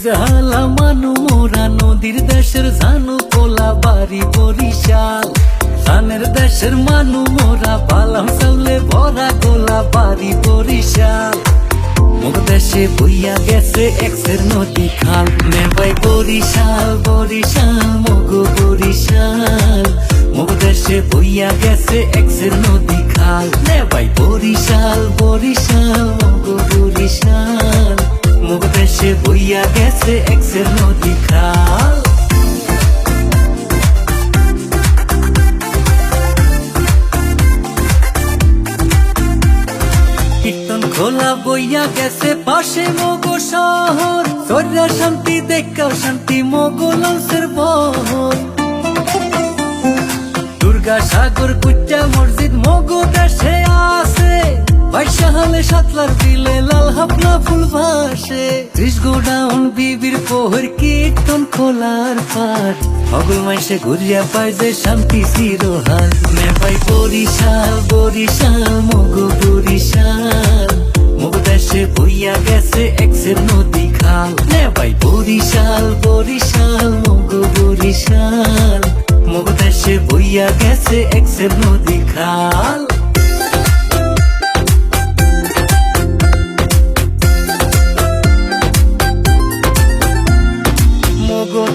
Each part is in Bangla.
জালা মানু মোরা নদীর দেশের জানু কোলা বাড়ি বরিশাল। ধানের দেশের মানু মোরা বালাম চাউলে ভরা গোলা বাড়ি বরিশাল। মোর দেশে বইয়া গেছে এক্সের নদী খাল। নেবাই বরিশাল বরিশাল মগো বরিশাল। মোর দেশে বইয়া গেছে এক্সের নদী খাল। নেবাই বরিশাল বরিশাল মগো বরিশাল। মোর দেশে বইয়া গেছে এক্সের নদী খাল। কীর্তন খোলা বইয়া গেছে পাশে মগো শহর। তোরা শান্তি দেখা শান্তি মগো লঞ্চের বহর। দুর্গা সাগর কুচ্চা মসজিদ মগো দেশে আছে। বাইশা হলে সাতলার বিলে লাল হাফনা ফুল ভাসে। 30 গোডাউন বিবির পোহর কীর্তন খোলার পাট। অগল মাইসে ঘুরিয়া পায় যে শান্তি চিরহাল। নেবাই বরিশাল বরিশাল মগো বরিশাল। মগো দেশে বইয়া গেছে এক্সের নদী খাল। নেবাই বরিশাল বরিশাল মগো বরিশাল। মগো দেশে বইয়া গেছে এক্সের নদী খাল।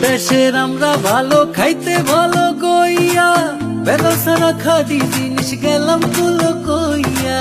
দেশের আমরা ভালো খাইতে ভালো গইয়া। বেদা সারা খাদি জিনিস গেলাম তুলো কইয়া।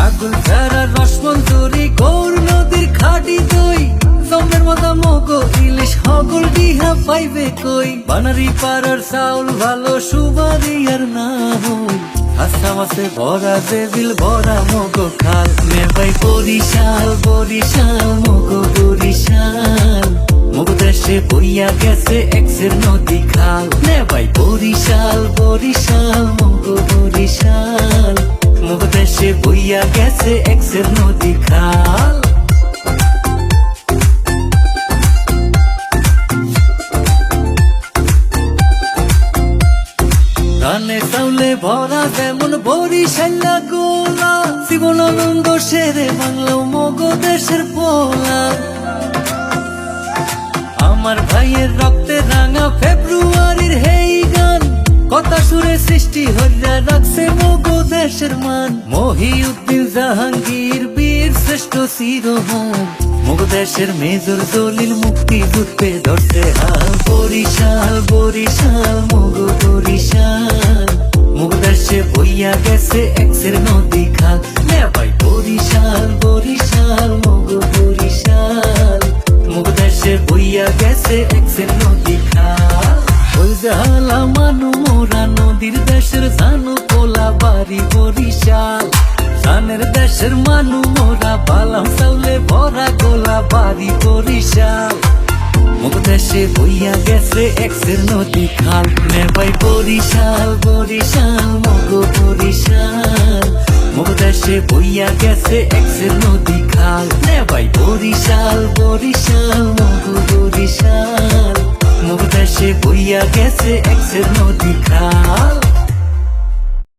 আগুন ছাড়া রসমঞ্জুরি গৌর নদীর খাটি দই। জমের মতো মগো ইলিশ হগল ডিহা পাইবে কই। বানারি পাড়ার চাউল ভালো সুবারি আর না হই। হাসা মাসে ভরা দেবিল ভরা মগো খাল। নেবাই বরিশাল বরিশাল মগো বরিশাল। মগো দেশে বইয়া গেছে এক্সের নদী খাল। নেবাই বরিশাল বরিশাল মগো বরিশাল। মগো দেশে বইয়া গেছে এক্সের নদী খাল। ধানে চাউলে ভরা যেমন বরিশাল্লা গোলা। জীবনানন্দ শেরে বাংলা মগো দেশের পোলা। আমার ভাইয়ের রক্তে রাঙা ফেব্রুয়ারির হেই গান। কথা সুরে সৃষ্টি হইয়া রাখছে মগো দেশের মান। মহিউদ্দিন জাহাঙ্গীর বীর শ্রেষ্ঠ শিরোহান। মগো দেশের মেজর দলিল মুক্তি যুদ্ধে ধরতে হাল। বরিশাল বরিশাল মগো বরিশাল। মগো দেশে বইয়া গেছে এক্সের নদী খাল। নেবাই বরিশাল বরিশাল মগো বরিশাল। মগো দেশে বইয়া গেছে এক্সের নদী খাল। ওই জালা মানু মোরা নদীর দেশের জানু কোলা বাড়ি বরিশাল। ধানের দেশের মানু মোরা বালাম চাউলে ভরা গোলা বাড়ি বরিশাল। মগো দেশে বইয়া গেছে এক্সের নদী খাল। নেবাই বরিশাল বরিশাল মগো বরিশাল। মগো দেশে বইয়া গেছে এক্সের নদী খাল। নেবাই বরিশাল বরিশাল মগো বরিশাল। মগো দেশে বইয়া গেছে এক্সের নদী খাল।